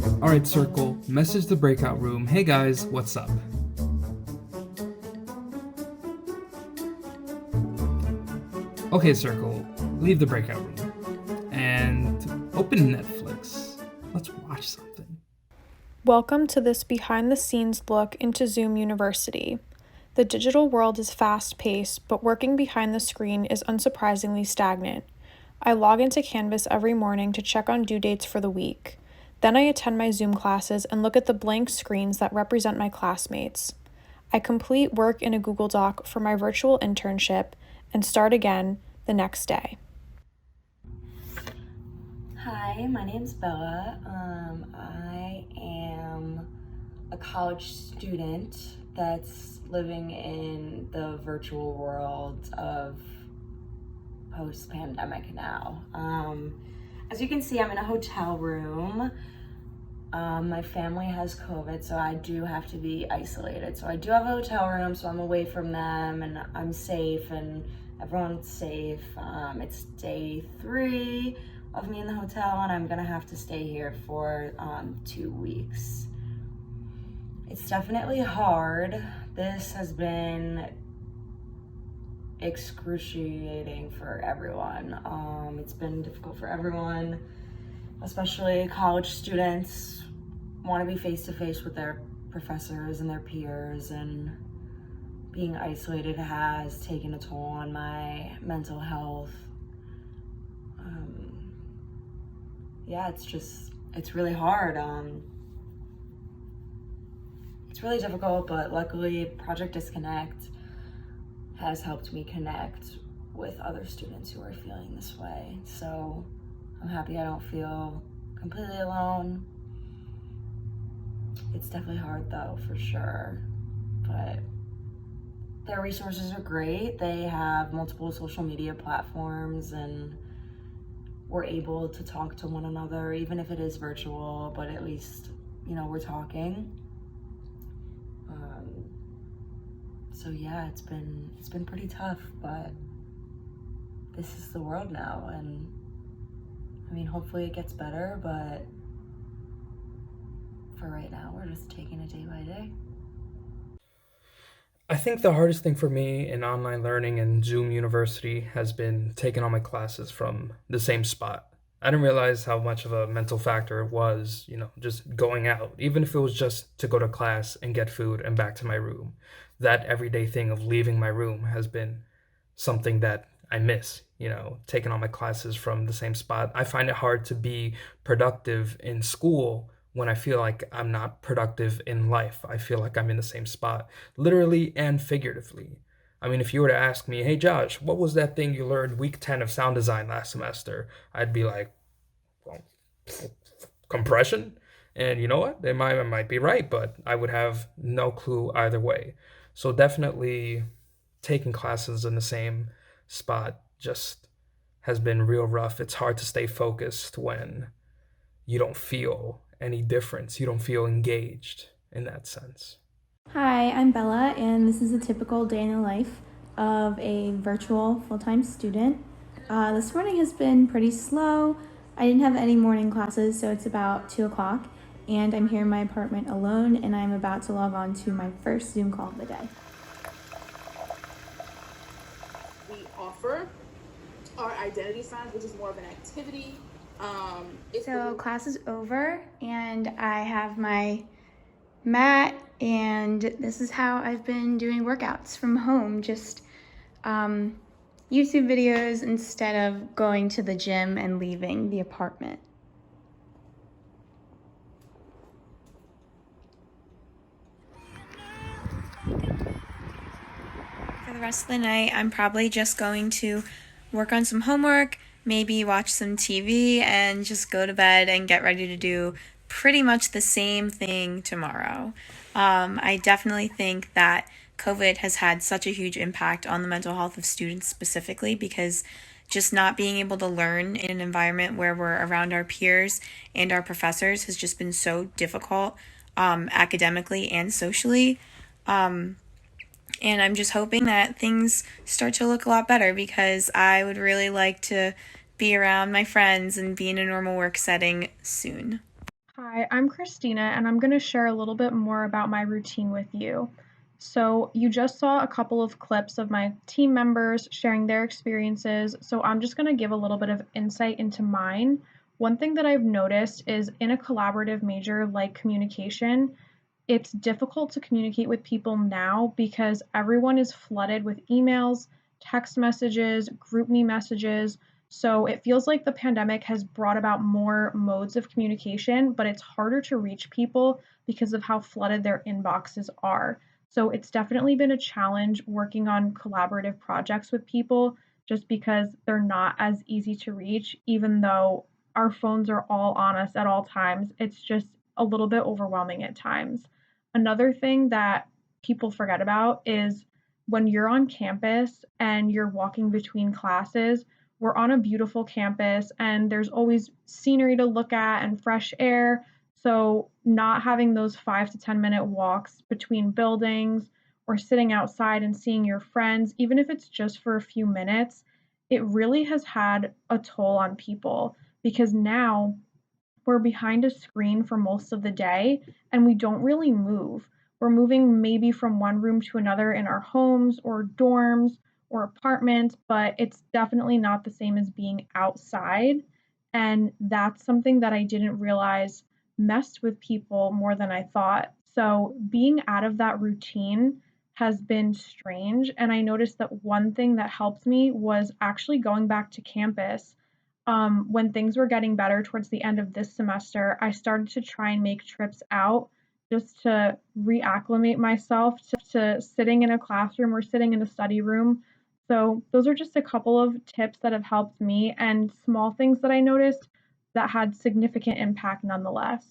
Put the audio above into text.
Alright, Circle, message the breakout room. Hey guys, what's up? Okay, Circle, leave the breakout room and open Netflix. Let's watch something. Welcome to this behind the scenes look into Zoom University. The digital world is fast paced, but working behind the screen is unsurprisingly stagnant. I log into Canvas every morning to check on due dates for the week. Then I attend my Zoom classes and look at the blank screens that represent my classmates. I complete work in a Google Doc for my virtual internship and start again the next day. Hi, my name's Bella. I am a college student that's living in the virtual world of post-pandemic now. As you can see, I'm in a hotel room. My family has COVID, so I do have to be isolated. So I do have a hotel room, so I'm away from them and I'm safe and everyone's safe. It's day 3 of me in the hotel and I'm gonna have to stay here for 2 weeks. It's definitely hard. This has been excruciating for everyone. It's been difficult for everyone, especially college students want to be face to face with their professors and their peers, and being isolated has taken a toll on my mental health. Yeah, it's really hard. It's really difficult, but luckily Project Disconnect has helped me connect with other students who are feeling this way. So I'm happy I don't feel completely alone. It's definitely hard though, for sure, but their resources are great. They have multiple social media platforms and we're able to talk to one another, even if it is virtual, but at least, we're talking. So yeah, it's been pretty tough, but this is the world now, and hopefully it gets better, but for right now, we're just taking it day by day. I think the hardest thing for me in online learning and Zoom University has been taking all my classes from the same spot. I didn't realize how much of a mental factor it was, just going out, even if it was just to go to class and get food and back to my room. That everyday thing of leaving my room has been something that I miss, taking all my classes from the same spot. I find it hard to be productive in school when I feel like I'm not productive in life. I feel like I'm in the same spot, literally and figuratively. If you were to ask me, hey Josh, what was that thing you learned week 10 of sound design last semester? I'd be like, well, compression. And you know what? They might be right, but I would have no clue either way. So definitely taking classes in the same spot just has been real rough. It's hard to stay focused when you don't feel any difference. You don't feel engaged in that sense. Hi, I'm Bella, and this is a typical day in the life of a virtual full-time student. This morning has been pretty slow. I didn't have any morning classes, so it's about 2 o'clock, and I'm here in my apartment alone, and I'm about to log on to my first Zoom call of the day. We offer our identity signs, which is more of an activity. So class is over, and I have my mat, and this is how I've been doing workouts from home, just YouTube videos instead of going to the gym and leaving the apartment. For the rest of the night, I'm probably just going to work on some homework, maybe watch some TV, and just go to bed and get ready to do pretty much the same thing tomorrow. I definitely think that COVID has had such a huge impact on the mental health of students specifically, because just not being able to learn in an environment where we're around our peers and our professors has just been so difficult, academically and socially. And I'm just hoping that things start to look a lot better, because I would really like to be around my friends and be in a normal work setting soon. Hi, I'm Christina, and I'm going to share a little bit more about my routine with you. So, you just saw a couple of clips of my team members sharing their experiences, so I'm just going to give a little bit of insight into mine. One thing that I've noticed is in a collaborative major like communication, it's difficult to communicate with people now because everyone is flooded with emails, text messages, group me messages. So it feels like the pandemic has brought about more modes of communication, but it's harder to reach people because of how flooded their inboxes are. So it's definitely been a challenge working on collaborative projects with people just because they're not as easy to reach, even though our phones are all on us at all times. It's just a little bit overwhelming at times. Another thing that people forget about is when you're on campus and you're walking between classes, we're on a beautiful campus and there's always scenery to look at and fresh air. So, not having those 5 to 10 minute walks between buildings or sitting outside and seeing your friends, even if it's just for a few minutes, it really has had a toll on people because now we're behind a screen for most of the day and we don't really move. We're moving maybe from one room to another in our homes or dorms or apartments, but it's definitely not the same as being outside. And that's something that I didn't realize messed with people more than I thought. So being out of that routine has been strange. And I noticed that one thing that helped me was actually going back to campus when things were getting better towards the end of this semester, I started to try and make trips out just to reacclimate myself to sitting in a classroom or sitting in a study room. So, those are just a couple of tips that have helped me and small things that I noticed that had significant impact nonetheless.